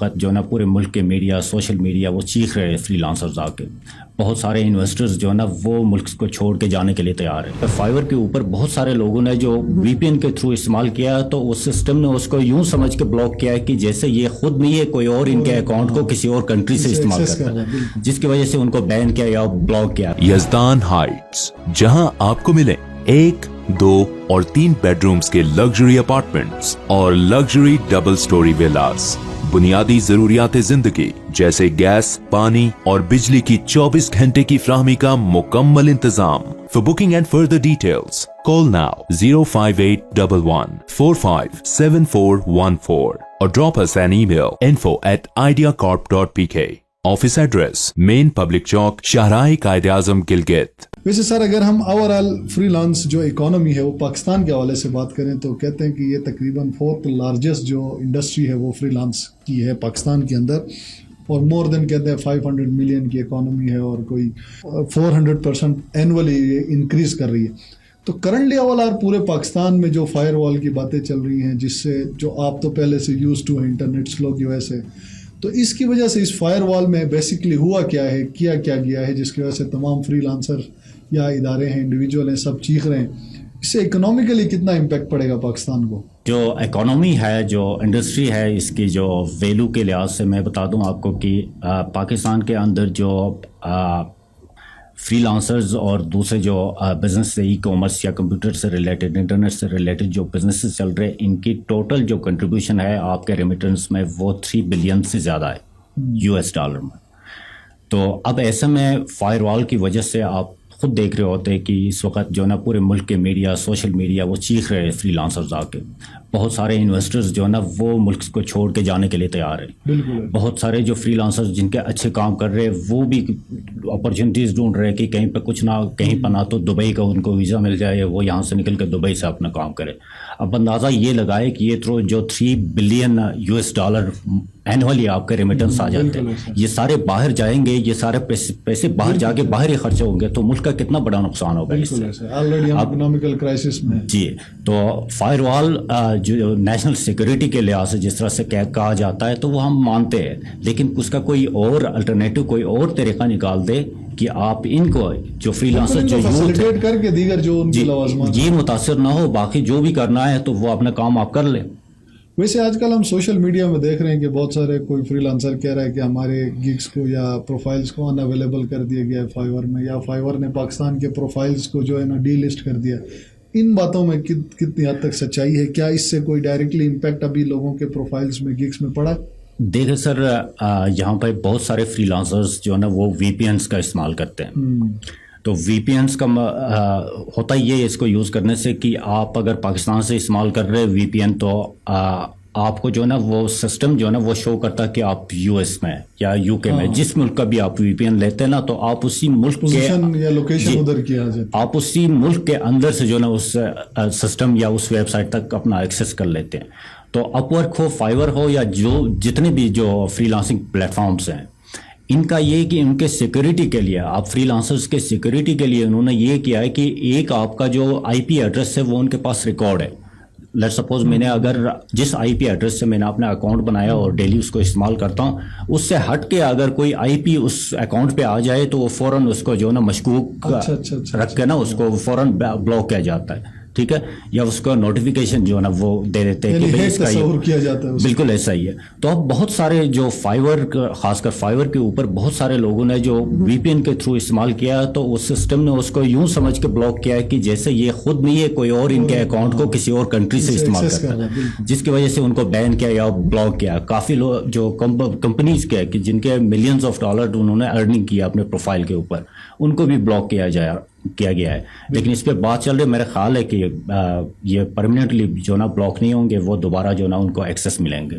وقت جو ہے نا پورے ملک کے میڈیا، سوشل میڈیا وہ چیخ رہے ہیں فری لانسرز آ کے. بہت سارے انویسٹرز جو ہے نا وہ ملک کو چھوڑ کے جانے کے لیے تیار ہیں. فائیور کے اوپر بہت سارے لوگوں نے جو وی پی این کے تھرو استعمال کیا ہے تو اس سسٹم نے اس کو یوں سمجھ کے بلاک کیا ہے کہ جیسے یہ خود نہیں ہے، کوئی اور ان کے اکاؤنٹ کو کسی اور کنٹری سے استعمال کرتا ہے، جس کی وجہ سے ان کو بین کیا یا بلاک کیا. یزدان ہائٹس، جہاں آپ کو ملے 1، 2 اور 3 بیڈ رومز کے لگژری اپارٹمنٹس اور لگژری ڈبل سٹوری ویلاز. بنیادی ضروریات زندگی جیسے گیس، پانی اور بجلی کی 24 گھنٹے کی فراہمی کا مکمل انتظام. For booking and further details, call now 05811 457414 or drop us an email info@ideacorp.pk. Office address main public چوک، شاہراہ قائد اعظم، گلگت. ویسے سر اگر ہم اوور آل فری لانس جو اکانومی ہے وہ پاکستان کے حوالے سے بات کریں تو کہتے ہیں کہ یہ تقریباً 4th لارجسٹ جو انڈسٹری ہے وہ فری لانس کی ہے پاکستان کے اندر، اور مور دین کہتے ہیں 500 ملین کی اکانومی ہے اور کوئی 400% اینولی انکریز کر رہی ہے. تو کرنٹلی اوور آل پورے پاکستان میں جو فائر وال کی باتیں چل رہی ہیں، جس سے جو آپ تو پہلے سے یوز ٹو ہیں انٹرنیٹ سلو کی وجہ سے، تو اس کی وجہ سے اس فائر وال میں بیسکلی ہوا کیا ہے، کیا گیا ہے جس کی وجہ سے تمام فری لانسر یا ادارے ہیں، انڈیویجول ہیں، سب چیخ رہے ہیں. اس سے اکنامیکلی کتنا امپیکٹ پڑے گا پاکستان کو؟ جو اکانومی ہے، جو انڈسٹری ہے، اس کی جو ویلو کے لحاظ سے میں بتا دوں آپ کو کہ پاکستان کے اندر جو فری لانسرز اور دوسرے جو بزنس ای کامرس یا کمپیوٹر سے ریلیٹڈ، انٹرنیٹ سے ریلیٹڈ جو بزنسز چل رہے ہیں، ان کی ٹوٹل جو کنٹریبیوشن ہے آپ کے ریمیٹنس میں وہ 3 بلین سے زیادہ ہے US ڈالر میں. تو اب ایسے میں فائر وال کی وجہ سے آپ خود دیکھ رہے ہوتے کہ اس وقت جو ہے نا پورے ملک کے میڈیا، سوشل میڈیا وہ چیخ رہے ہیں فری لانسرز آ کے. بہت سارے انویسٹرز جو ہے نا وہ ملک کو چھوڑ کے جانے کے لیے تیار ہیں. بہت سارے جو فری لانسرز جن کے اچھے کام کر رہے ہیں وہ بھی اپرچونیٹیز ڈھونڈ رہے ہیں کہ کہیں پہ کچھ نہ کہیں پہ نہ تو دبئی کا ان کو ویزا مل جائے، وہ یہاں سے نکل کے دبئی سے اپنا کام کرے. اب اندازہ یہ لگائے کہ یہ جو 3 بلین US ڈالر اینولی آپ کے ریمیٹنس آ جاتے ہیں، یہ سارے باہر جائیں گے، یہ سارے پیسے باہر جا کے باہر ہی خرچ ہوں گے، تو ملک کا کتنا بڑا نقصان ہوگا اس سے. آلریڈی ہم اکنامیکل کرائسس میں. جی، تو فائر وال جو نیشنل سیکورٹی کے لحاظ سے جس طرح سے کہا جاتا ہے تو وہ ہم مانتے ہیں، لیکن اس کا کوئی اور الٹرنیٹو، کوئی اور طریقہ نکال دے کہ آپ ان کو جو فری لانسر جو فیسیلیٹیٹ کر کے دیگر جو ان کی لوازمات یہ متاثر نہ ہو، باقی جو بھی کرنا ہے تو وہ اپنا کام آپ کر لیں. ویسے آج کل ہم سوشل میڈیا میں دیکھ رہے ہیں کہ بہت سارے کوئی فری لانسر کہہ رہا ہے کہ ہمارے گگس کو یا پروفائلز کو ان اویلیبل کر دیا گیا ہے فائیور میں، یا فائیور نے پاکستان کے پروفائلز کو جو ہے نا ڈی لسٹ کر دیا. ان باتوں میں کتنی حد تک سچائی ہے؟ کیا اس سے کوئی ڈائریکٹلی امپیکٹ ابھی لوگوں کے پروفائلز میں، گگس میں پڑا؟ دیکھیں سر، یہاں پہ بہت سارے فری لانسرز جو ہے نا وہ VPNs کا استعمال کرتے ہیں. تو VPNs کا ہوتا یہ ہے اس کو یوز کرنے سے کہ آپ اگر پاکستان سے استعمال کر رہے VPN تو آپ کو جو ہے نا وہ سسٹم جو ہے نا وہ شو کرتا ہے کہ آپ US میں یا UK میں، جس ملک کا بھی آپ VPN لیتے ہیں نا تو آپ اسی ملک کے یا لوکیشن ادھر کی آپ اسی ملک کے اندر سے جو ہے نا اس سسٹم یا اس ویب سائٹ تک اپنا ایکسیس کر لیتے ہیں. تو اپ ورک ہو، فائیور ہو یا جو جتنے بھی جو فری لانسنگ پلیٹ فارمس ہیں، ان کا یہ کہ ان کے سیکورٹی کے لیے، آپ فری لانسرز کے سیکورٹی کے لیے انہوں نے یہ کیا ہے کہ ایک آپ کا جو IP ایڈریس ہے وہ ان کے پاس ریکارڈ ہے. لیٹ سپوز میں نے اگر جس IP ایڈریس سے میں نے اپنا اکاؤنٹ بنایا اور ڈیلی اس کو استعمال کرتا ہوں، اس سے ہٹ کے اگر کوئی IP اس اکاؤنٹ پہ آ جائے تو وہ فوراً اس کو جو ہے نا مشکوک رکھ کے نا اس کو فوراً بلاک کیا جاتا ہے. ٹھیک ہے، یا اس کو نوٹیفیکیشن جو ہے نا وہ دے دیتے ہیں کہ اس کا کیا جاتا ہے. بالکل ایسا ہی ہے. تو اب بہت سارے جو فائیور، خاص کر فائیور کے اوپر بہت سارے لوگوں نے جو VPN کے تھرو استعمال کیا تو اس سسٹم نے اس کو یوں سمجھ کے بلاک کیا ہے کہ جیسے یہ خود نہیں ہے، کوئی اور ان کے اکاؤنٹ کو کسی اور کنٹری سے استعمال کرتا ہے، جس کی وجہ سے ان کو بین کیا یا بلاک کیا. کافی لوگ جو کمپنیز کے کہ جن کے ملینز آف ڈالر انہوں نے ارننگ کیا اپنے پروفائل کے اوپر، ان کو بھی بلاک کیا گیا ہے. لیکن اس پہ بات چل رہی ہے، میرا خیال ہے کہ یہ پرماننٹلی جو نا بلاک نہیں ہوں گے، وہ دوبارہ جو نا ان کو ایکسیس ملیں گے.